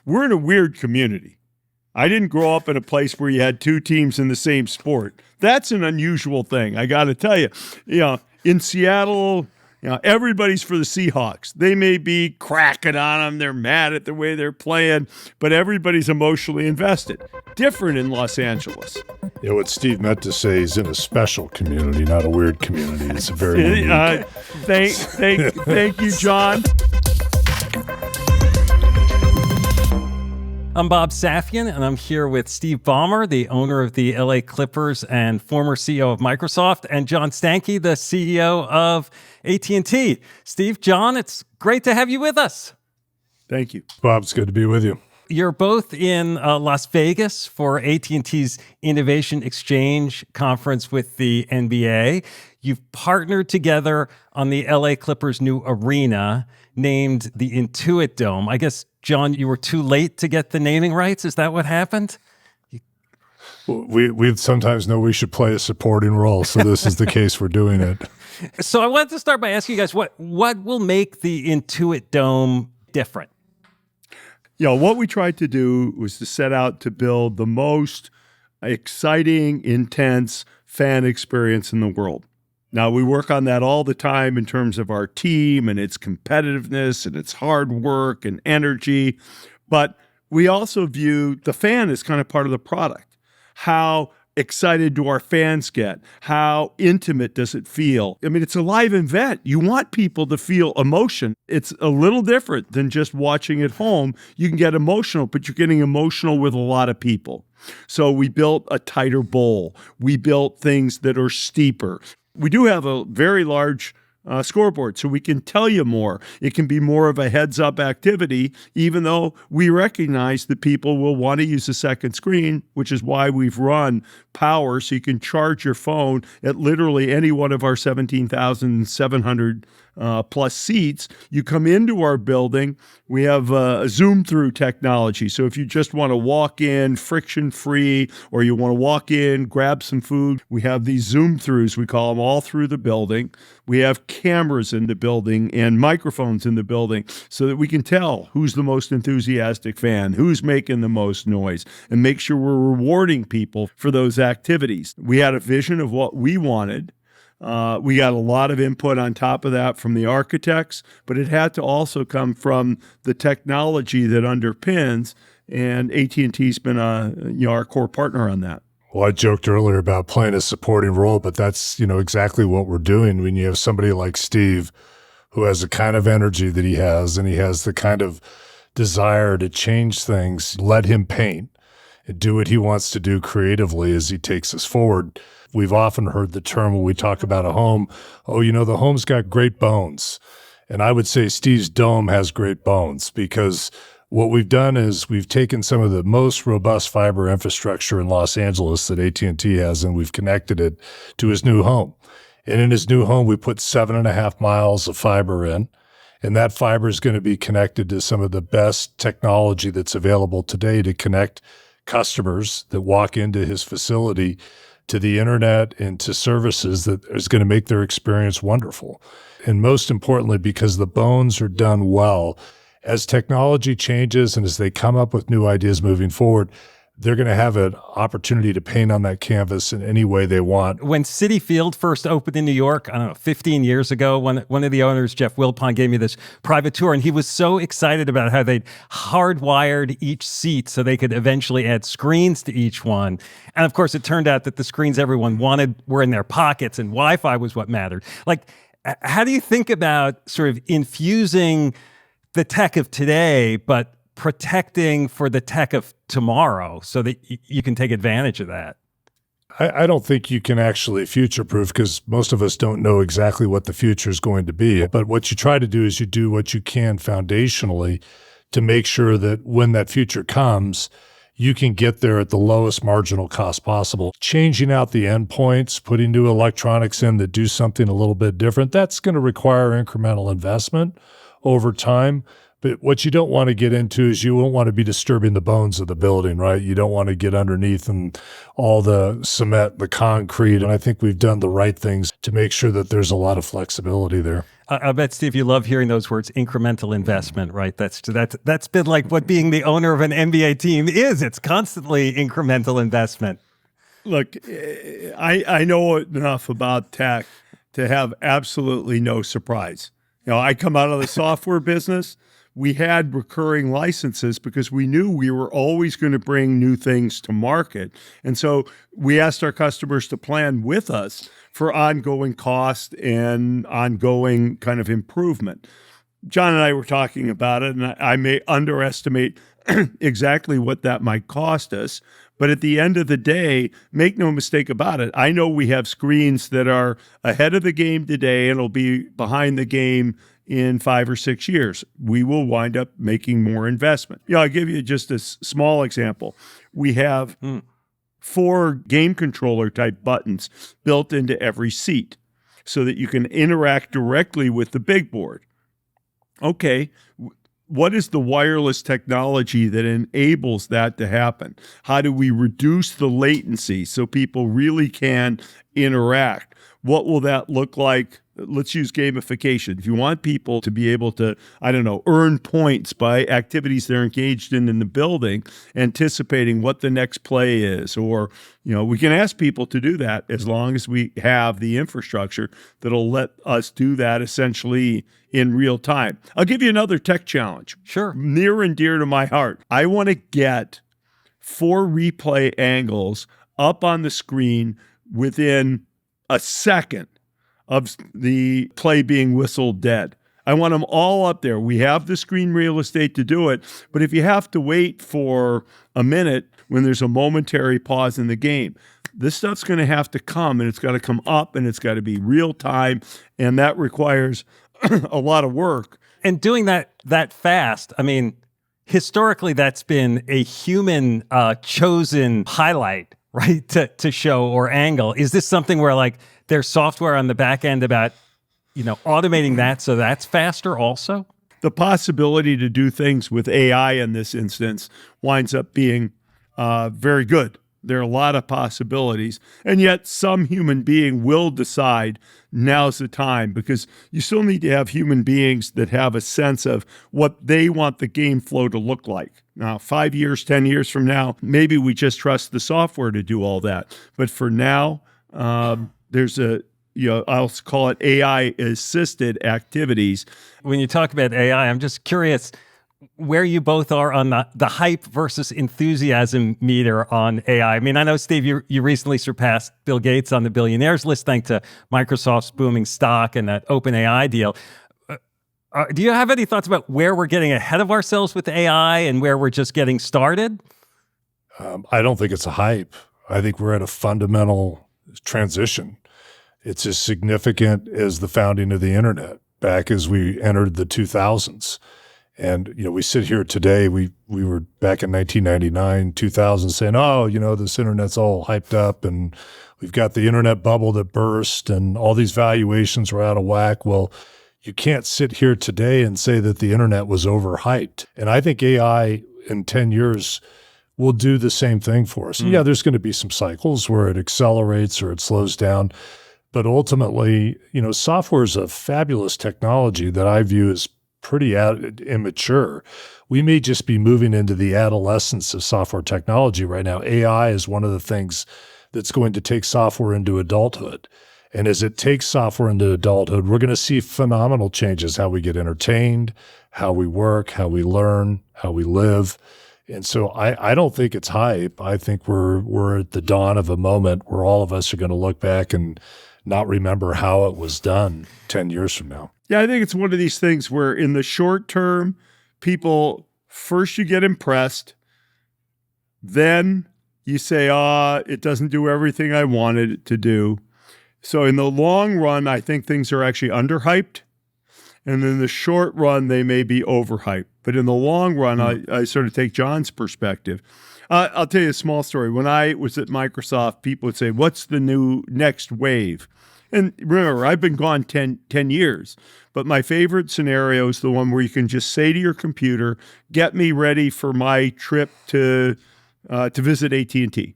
we're in a weird community. I didn't grow up in a place where you had two teams in the same sport. That's an unusual thing. I got to tell you, in Seattle, everybody's for the Seahawks. They may be cracking on them. They're mad at the way they're playing, but everybody's emotionally invested. Different in Los Angeles. Yeah, what Steve meant to say is in a special community, not a weird community. It's a very unique. Thank you, John. I'm Bob Safian, and I'm here with Steve Ballmer, the owner of the LA Clippers and former CEO of Microsoft, and John Stankey, the CEO of AT&T. Steve, John, it's great to have you with us. Thank you. Bob, it's good to be with you. You're both in Las Vegas for AT&T's Innovation Exchange conference with the NBA. You've partnered together on the LA Clippers' new arena named the Intuit Dome. I guess, John, you were too late to get the naming rights. Is that what happened? We sometimes know we should play a supporting role, so this is the case we're doing it. So I wanted to start by asking you guys, what will make the Intuit Dome different? What we tried to do was to set out to build the most exciting, intense fan experience in the world. Now, we work on that all the time in terms of our team and its competitiveness and its hard work and energy. But we also view the fan as kind of part of the product. How excited do our fans get? How intimate does it feel? I mean, it's a live event. You want people to feel emotion. It's a little different than just watching at home. You can get emotional, but you're getting emotional with a lot of people. So we built a tighter bowl. We built things that are steeper. We do have a very large scoreboard, so we can tell you more. It can be more of a heads-up activity, even though we recognize that people will want to use a second screen, which is why we've run power so you can charge your phone at literally any one of our 17,700 plus seats. You come into our building, we have a zoom-through technology. So if you just want to walk in friction-free, or you want to walk in, grab some food, we have these zoom-throughs, we call them, all through the building. We have cameras in the building and microphones in the building so that we can tell who's the most enthusiastic fan, who's making the most noise, and make sure we're rewarding people for those activities. We had a vision of what we wanted. We got a lot of input on top of that from the architects, but it had to also come from the technology that underpins, and AT&T's been our core partner on that. Well, I joked earlier about playing a supporting role, but that's exactly what we're doing. When you have somebody like Steve who has the kind of energy that he has, and he has the kind of desire to change things, let him paint and do what he wants to do creatively as he takes us forward. We've often heard the term when we talk about a home, the home's got great bones. And I would say Steve's dome has great bones, because what we've done is we've taken some of the most robust fiber infrastructure in Los Angeles that AT&T has, and we've connected it to his new home. And in his new home, we put 7.5 miles of fiber in, and that fiber is going to be connected to some of the best technology that's available today to connect customers that walk into his facility to the internet and to services that is going to make their experience wonderful. And most importantly, because the bones are done well, as technology changes and as they come up with new ideas moving forward, they're going to have an opportunity to paint on that canvas in any way they want. When Citi Field first opened in New York, 15 years ago, one of the owners, Jeff Wilpon, gave me this private tour, and he was so excited about how they'd hardwired each seat so they could eventually add screens to each one. And of course, it turned out that the screens everyone wanted were in their pockets, and Wi-Fi was what mattered. Like, how do you think about sort of infusing the tech of today, but protecting for the tech of tomorrow so that you can take advantage of that? I don't think you can actually future-proof, because most of us don't know exactly what the future is going to be. But what you try to do is you do what you can foundationally to make sure that when that future comes, you can get there at the lowest marginal cost possible. Changing out the endpoints, putting new electronics in that do something a little bit different, that's going to require incremental investment over time. But what you don't want to get into is you won't want to be disturbing the bones of the building, right? You don't want to get underneath and all the cement, the concrete. And I think we've done the right things to make sure that there's a lot of flexibility there. I bet, Steve, you love hearing those words, incremental investment, right? That's been like what being the owner of an NBA team is. It's constantly incremental investment. Look, I know enough about tech to have absolutely no surprise. I come out of the software business. We had recurring licenses because we knew we were always going to bring new things to market. And so we asked our customers to plan with us for ongoing cost and ongoing kind of improvement. John and I were talking about it, and I may underestimate exactly what that might cost us. But at the end of the day, make no mistake about it, I know we have screens that are ahead of the game today and will be behind the game in 5 or 6 years. We will wind up making more investment. I'll give you just a small example. We have 4 game controller type buttons built into every seat so that you can interact directly with the big board. Okay, what is the wireless technology that enables that to happen? How do we reduce the latency so people really can interact? What will that look like? Let's use gamification. If you want people to be able to, earn points by activities they're engaged in the building, anticipating what the next play is, or, we can ask people to do that as long as we have the infrastructure that'll let us do that essentially in real time. I'll give you another tech challenge. Sure. Near and dear to my heart. I want to get 4 replay angles up on the screen within a second of the play being whistled dead. I want them all up there. We have the screen real estate to do it, but if you have to wait for a minute when there's a momentary pause in the game, this stuff's going to have to come, and it's got to come up, and it's got to be real time, and that requires a lot of work. And doing that fast, historically, that's been a human chosen highlight, right, to show or angle. Is this something where there's software on the back end about, automating that so that's faster also? The possibility to do things with AI in this instance winds up being very good. There are a lot of possibilities, and yet some human being will decide now's the time, because you still need to have human beings that have a sense of what they want the game flow to look like. Now, 5 years, 10 years from now, maybe we just trust the software to do all that. But for now, there's I'll call it AI-assisted activities. When you talk about AI, I'm just curious where you both are on the hype versus enthusiasm meter on AI. I know, Steve, you recently surpassed Bill Gates on the billionaires list thanks to Microsoft's booming stock and that OpenAI deal. Do you have any thoughts about where we're getting ahead of ourselves with AI and where we're just getting started? I don't think it's a hype. I think we're at a fundamental transition. It's as significant as the founding of the internet back as we entered the 2000s. And, we sit here today, we were back in 1999, 2000 saying, this internet's all hyped up and we've got the internet bubble that burst and all these valuations were out of whack. Well, you can't sit here today and say that the internet was overhyped. And I think AI in 10 years will do the same thing for us. Yeah, there's going to be some cycles where it accelerates or it slows down. But ultimately, software is a fabulous technology that I view as pretty immature. We may just be moving into the adolescence of software technology right now. AI is one of the things that's going to take software into adulthood. And as it takes software into adulthood, we're going to see phenomenal changes, how we get entertained, how we work, how we learn, how we live. And so I don't think it's hype. I think we're at the dawn of a moment where all of us are going to look back and not remember how it was done 10 years from now. Yeah, I think it's one of these things where in the short term, people, first you get impressed, then you say, it doesn't do everything I wanted it to do. So in the long run, I think things are actually underhyped. And in the short run, they may be overhyped. But in the long run, I sort of take John's perspective. I'll tell you a small story. When I was at Microsoft, people would say, what's the new next wave? And remember, I've been gone 10 years, but my favorite scenario is the one where you can just say to your computer, get me ready for my trip to visit AT&T.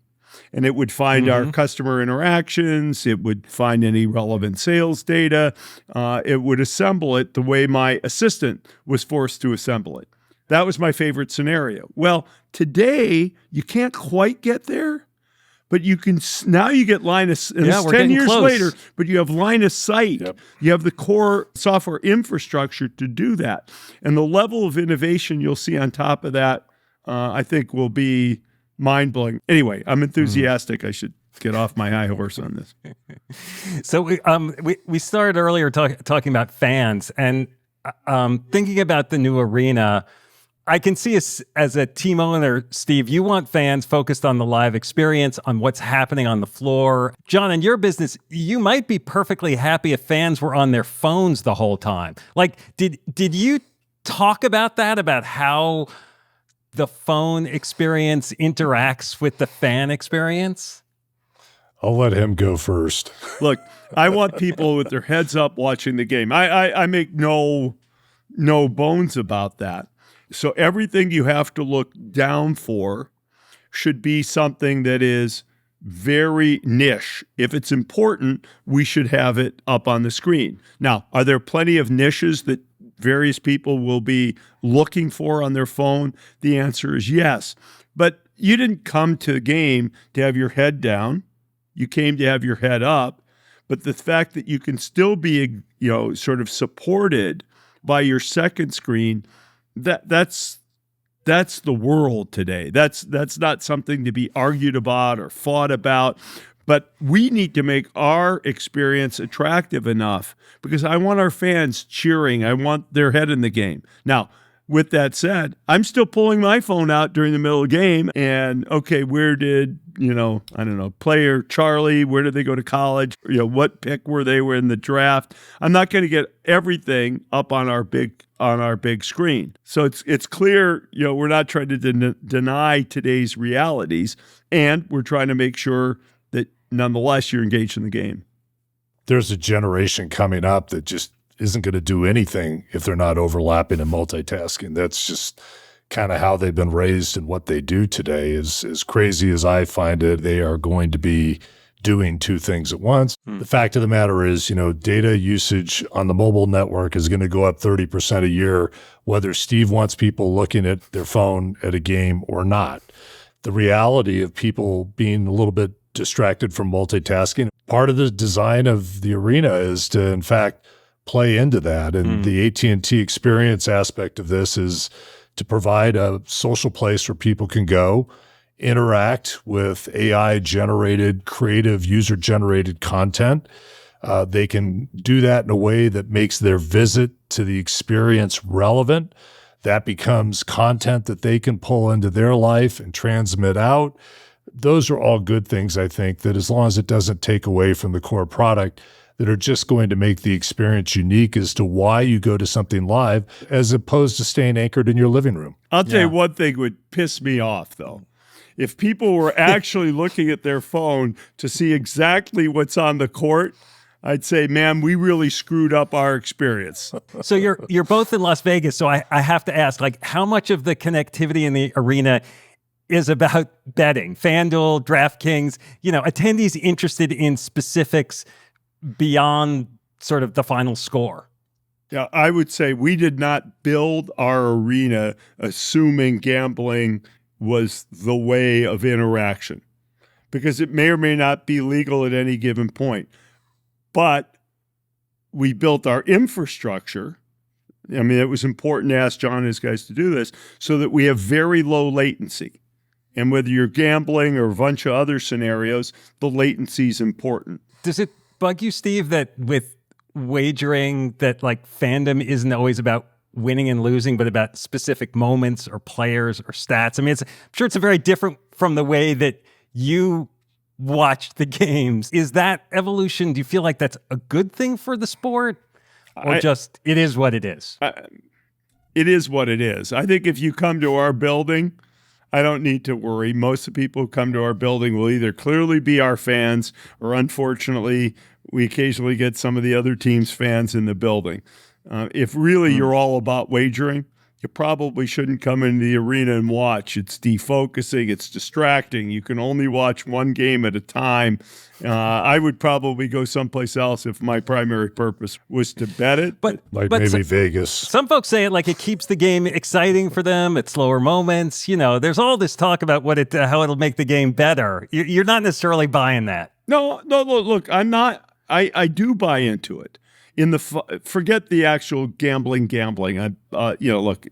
And it would find our customer interactions. It would find any relevant sales data. It would assemble it the way my assistant was forced to assemble it. That was my favorite scenario. Well, today, you can't quite get there, but you can, now you get line of, and it's 10 years close. later, but you have line of sight. Yep. You have the core software infrastructure to do that. And the level of innovation you'll see on top of that, I think will be mind-blowing. Anyway, I'm enthusiastic. I should get off my high horse on this. So we started earlier talking about fans, and thinking about the new arena, I can see as a team owner, Steve, you want fans focused on the live experience, on what's happening on the floor. John, in your business, you might be perfectly happy if fans were on their phones the whole time. Like, did you talk about that, about how the phone experience interacts with the fan experience? I'll let him go first. Look, I want people with their heads up watching the game. I make no bones about that. So everything you have to look down for should be something that is very niche. If it's important, we should have it up on the screen. Now, are there plenty of niches that various people will be looking for on their phone? The answer is yes. But you didn't come to the game to have your head down. You came to have your head up. But the fact that you can still be, sort of supported by your second screen, that's the world today. That's not something to be argued about or fought about. But we need to make our experience attractive enough, because I want our fans cheering. I want their head in the game. Now, with that said, I'm still pulling my phone out during the middle of the game and, okay, where did, player Charlie, where did they go to college? What pick were they in the draft? I'm not going to get everything up on our big screen. So it's clear, we're not trying to deny today's realities, and we're trying to make sure that nonetheless you're engaged in the game. There's a generation coming up that just isn't going to do anything if they're not overlapping and multitasking. That's just kind of how they've been raised, and what they do today is, as crazy as I find it, they are going to be doing two things at once. The fact of the matter is, data usage on the mobile network is going to go up 30% a year, whether Steve wants people looking at their phone at a game or not. The reality of people being a little bit distracted from multitasking, part of the design of the arena is to, in fact, play into that. And the AT&T experience aspect of this is to provide a social place where people can go, interact with AI-generated, creative, user-generated content. They can do that in a way that makes their visit to the experience relevant. That becomes content that they can pull into their life and transmit out. Those are all good things, I think, that as long as it doesn't take away from the core product, that are just going to make the experience unique as to why you go to something live, as opposed to staying anchored in your living room. I'll tell you one thing would piss me off, though. If people were actually looking at their phone to see exactly what's on the court, I'd say, man, we really screwed up our experience. So you're both in Las Vegas, so I have to ask, how much of the connectivity in the arena is about betting? FanDuel, DraftKings, attendees interested in specifics beyond sort of the final score? Yeah, I would say we did not build our arena assuming gambling was the way of interaction, because it may or may not be legal at any given point. But we built our infrastructure. I mean, it was important to ask John and his guys to do this so that we have very low latency. And whether you're gambling or a bunch of other scenarios, the latency is important. Does it bug you, Steve, that with wagering that fandom isn't always about winning and losing, but about specific moments or players or stats? I mean, I'm sure it's very different from the way that you watch the games. Is that evolution, do you feel like that's a good thing for the sport? Or just, it is what it is? It is what it is. I think if you come to our building, I don't need to worry. Most of the people who come to our building will either clearly be our fans or unfortunately we occasionally get some of the other team's fans in the building. If really you're all about wagering, you probably shouldn't come into the arena and watch. It's defocusing. It's distracting. You can only watch one game at a time. I would probably go someplace else if my primary purpose was to bet it. But maybe Vegas. Some folks say it like it keeps the game exciting for them. It's slower moments. There's all this talk about how it'll make the game better. You're not necessarily buying that. No. Look, I'm not. I do buy into it. Forget the actual gambling. Look,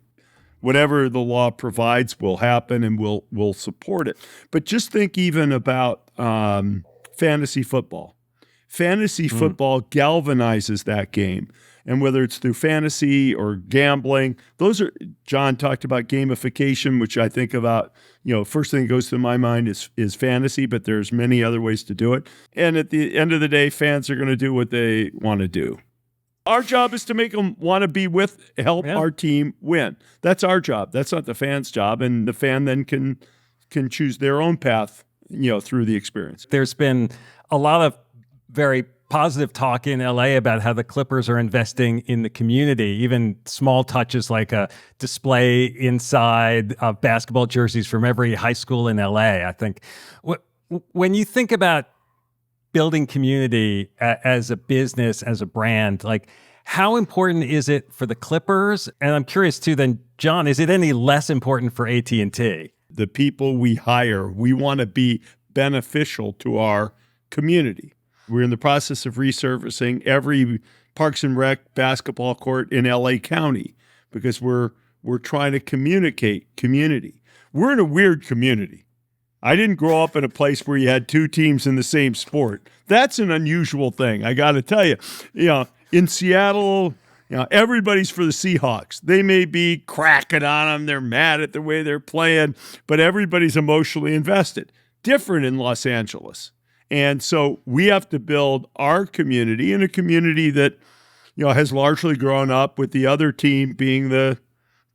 whatever the law provides will happen, and we'll support it. But just think even about fantasy football. Fantasy football galvanizes that game, and whether it's through fantasy or gambling, John talked about gamification, which I think about. First thing that goes to my mind is fantasy, but there's many other ways to do it. And at the end of the day, fans are going to do what they want to do. Our job is to make them want to help our team win. That's our job. That's not the fan's job. And the fan then can choose their own path, through the experience. There's been a lot of very positive talk in LA about how the Clippers are investing in the community, even small touches like a display inside of basketball jerseys from every high school in LA. I think when you think about building community as a business, as a brand, like how important is it for the Clippers? And I'm curious too, then, John, is it any less important for AT&T? The people we hire, we want to be beneficial to our community. We're in the process of resurfacing every Parks and Rec basketball court in LA County because we're trying to communicate community. We're in a weird community. I didn't grow up in a place where you had two teams in the same sport. That's an unusual thing. I got to tell you, in Seattle, everybody's for the Seahawks. They may be cracking on them. They're mad at the way they're playing, but everybody's emotionally invested. Different in Los Angeles. And so we have to build our community, in a community that, has largely grown up with the other team being the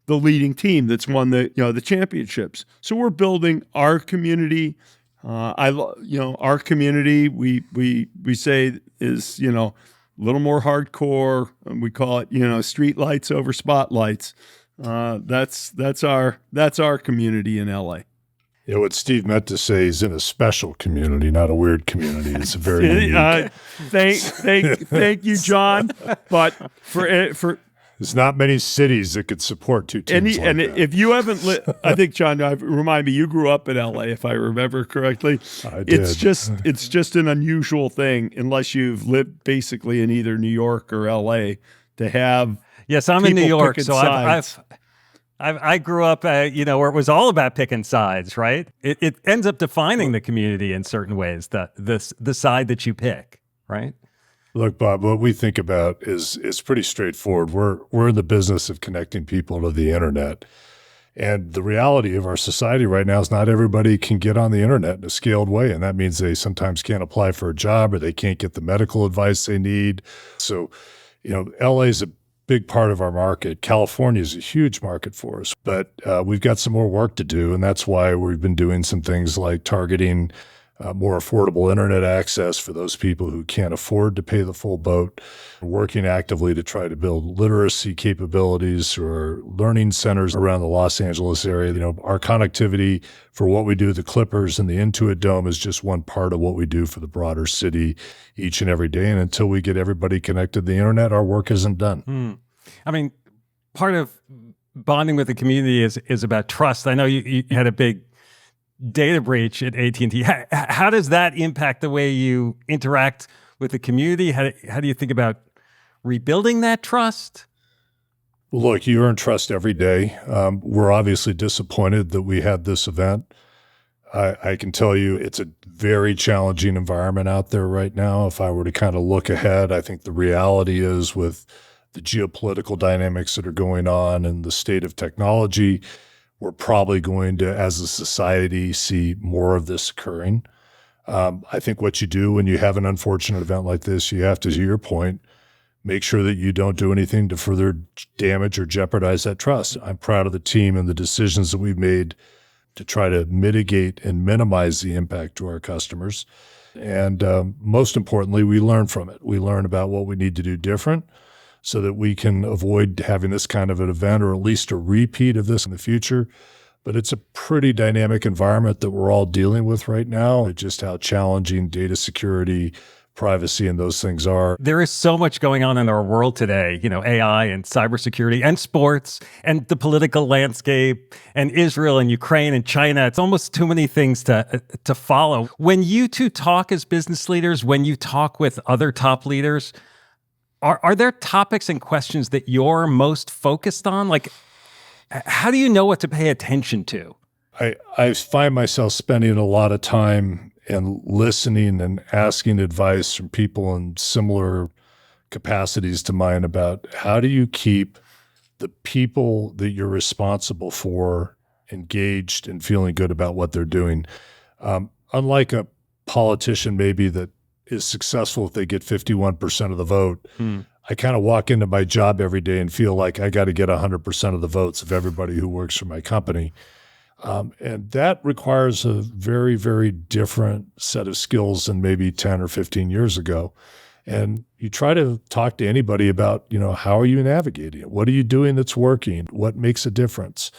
leading team that's won the championships. So we're building our community. Our community we say is a little more hardcore. We call it street lights over spotlights. That's our community in LA. Yeah, what Steve meant to say is in a special community, not a weird community. It's a very unique. Thank you, John. But for there's not many cities that could support two teams like that. If you haven't I think, John, remind me, you grew up in LA, if I remember correctly. I did. It's just an unusual thing, unless you've lived basically in either New York or LA, to have. Yes, I'm in New York, so I grew up, where it was all about picking sides, right? It ends up defining the community in certain ways, the side that you pick, right? Look, Bob, what we think about is pretty straightforward. We're in the business of connecting people to the internet. And the reality of our society right now is not everybody can get on the internet in a scaled way. And that means they sometimes can't apply for a job or they can't get the medical advice they need. So, LA is a big part of our market. California is a huge market for us, but we've got some more work to do. And that's why we've been doing some things like targeting more affordable internet access for those people who can't afford to pay the full boat, working actively to try to build literacy capabilities or learning centers around the Los Angeles area. Our connectivity for what we do with the Clippers and the Intuit Dome is just one part of what we do for the broader city each and every day. And until we get everybody connected to the internet, our work isn't done. I mean, part of bonding with the community is about trust. I know you had a big data breach at AT&T. How does that impact the way you interact with the community? How do you think about rebuilding that trust? Well, look, you earn trust every day. We're obviously disappointed that we had this event. I can tell you it's a very challenging environment out there right now. If I were to kind of look ahead, I think the reality is with the geopolitical dynamics that are going on and the state of technology, we're probably going to, as a society, see more of this occurring. I think what you do when you have an unfortunate event like this, you have to your point, make sure that you don't do anything to further damage or jeopardize that trust. I'm proud of the team and the decisions that we've made to try to mitigate and minimize the impact to our customers. And most importantly, we learn from it. We learn about what we need to do different so that we can avoid having this kind of an event, or at least a repeat of this in the future. But it's a pretty dynamic environment that we're all dealing with right now, just how challenging data security, privacy, and those things are. There is so much going on in our world today, AI and cybersecurity and sports and the political landscape and Israel and Ukraine and China. It's almost too many things to follow. When you two talk as business leaders, when you talk with other top leaders, are there topics and questions that you're most focused on? Like, how do you know what to pay attention to? I find myself spending a lot of time and listening and asking advice from people in similar capacities to mine about how do you keep the people that you're responsible for engaged and feeling good about what they're doing. Unlike a politician maybe that is successful if they get 51% of the vote, I kind of walk into my job every day and feel like I got to get 100% of the votes of everybody who works for my company. And that requires a very, very different set of skills than maybe 10 or 15 years ago. And you try to talk to anybody about, how are you navigating it? What are you doing that's working? What makes a difference?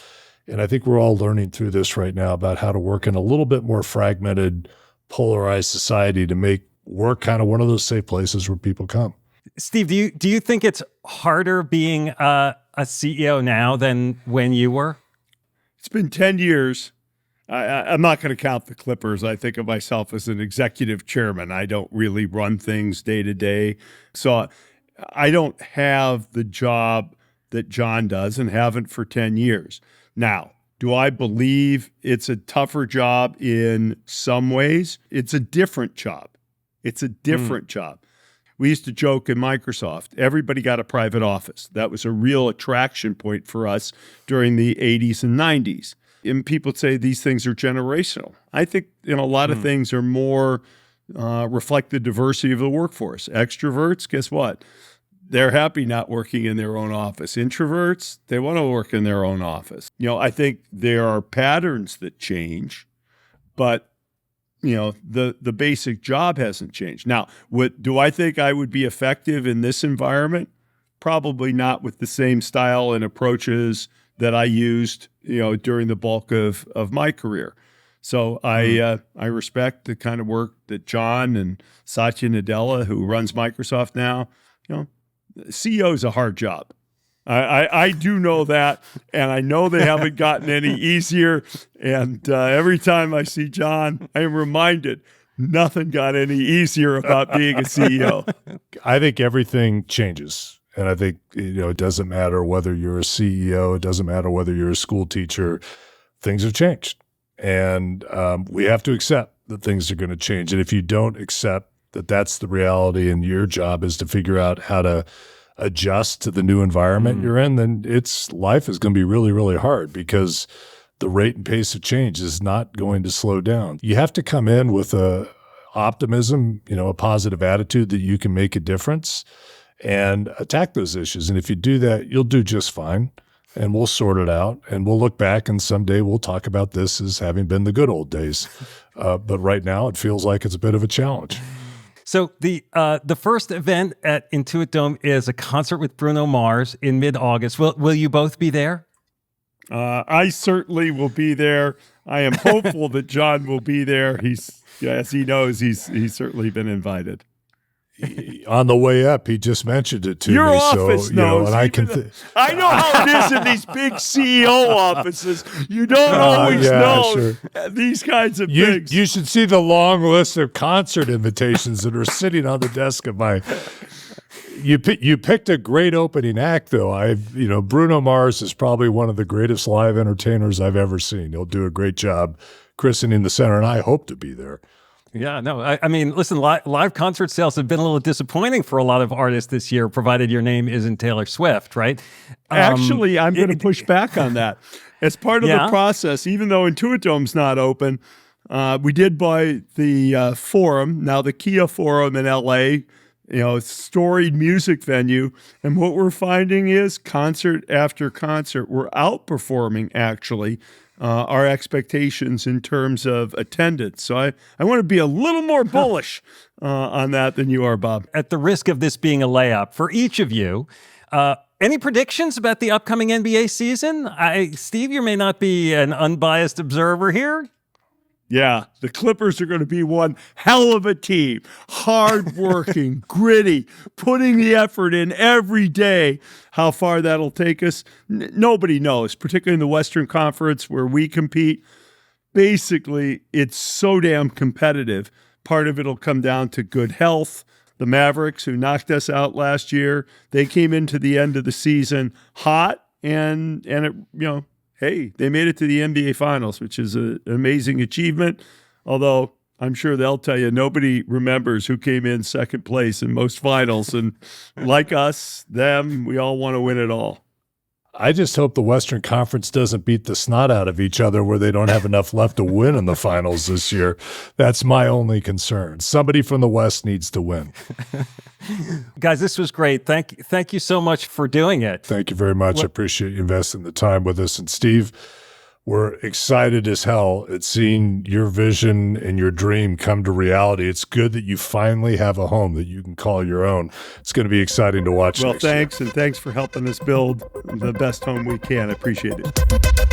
And I think we're all learning through this right now about how to work in a little bit more fragmented, polarized society to make work kind of one of those safe places where people come. Steve, do you think it's harder being a CEO now than when you were? It's been 10 years. I'm not going to count the Clippers. I think of myself as an executive chairman. I don't really run things day to day. So I don't have the job that John does and haven't for 10 years. Now, do I believe it's a tougher job in some ways? It's a different job. It's a different job. We used to joke in Microsoft, everybody got a private office. That was a real attraction point for us during the 80s and 90s. And people say these things are generational. I think a lot of things are more reflect the diversity of the workforce. Extroverts, guess what? They're happy not working in their own office. Introverts, they want to work in their own office. I think there are patterns that change, but the basic job hasn't changed. Now, do I think I would be effective in this environment? Probably not with the same style and approaches that I used, during the bulk of my career. So I respect the kind of work that John and Satya Nadella, who runs Microsoft now, CEO is a hard job. I do know that, and I know they haven't gotten any easier. And every time I see John, I am reminded nothing got any easier about being a CEO. I think everything changes. And I think, it doesn't matter whether you're a CEO, it doesn't matter whether you're a school teacher, things have changed. And we have to accept that things are going to change. And if you don't accept that that's the reality and your job is to figure out how to adjust to the new environment you're in, then life is going to be really, really hard because the rate and pace of change is not going to slow down. You have to come in with a optimism, a positive attitude that you can make a difference and attack those issues. And if you do that, you'll do just fine and we'll sort it out and we'll look back and someday we'll talk about this as having been the good old days. But right now it feels like it's a bit of a challenge. So the first event at Intuit Dome is a concert with Bruno Mars in mid-August. Will you both be there? I certainly will be there. I am hopeful that John will be there. As he knows, he's certainly been invited. On the way up, he just mentioned it to Your me. office so, knows. And I know how it is in these big CEO offices. You don't always know these kinds of things. You should see the long list of concert invitations that are sitting on the desk of my. You picked a great opening act, though. Bruno Mars is probably one of the greatest live entertainers I've ever seen. He'll do a great job christening the center, and I hope to be there. Yeah, no, I mean, listen, live concert sales have been a little disappointing for a lot of artists this year, provided your name isn't Taylor Swift, right? Actually, I'm going to push back on that. As part of the process, even though Intuit Dome's not open, we did buy the Forum, now the Kia Forum in LA, storied music venue. And what we're finding is concert after concert, we're outperforming actually our expectations in terms of attendance. So I want to be a little more bullish on that than you are, Bob. At the risk of this being a layup, for each of you, any predictions about the upcoming NBA season? Steve, you may not be an unbiased observer here. Yeah, the Clippers are going to be one hell of a team. Hardworking, gritty, putting the effort in every day. How far that'll take us, nobody knows, particularly in the Western Conference where we compete. Basically, it's so damn competitive. Part of it will come down to good health. The Mavericks, who knocked us out last year, they came into the end of the season hot, and it, hey, they made it to the NBA Finals, which is an amazing achievement, although I'm sure they'll tell you nobody remembers who came in second place in most finals. And like us, them, we all want to win it all. I just hope the Western Conference doesn't beat the snot out of each other where they don't have enough left to win in the finals this year. That's my only concern. Somebody from the West needs to win. Guys, this was great. Thank you so much for doing it. Thank you very much. I appreciate you investing the time with us. And Steve, we're excited as hell at seeing your vision and your dream come to reality. It's good that you finally have a home that you can call your own. It's going to be exciting to watch. Well, thanks, and thanks for helping us build the best home we can. I appreciate it.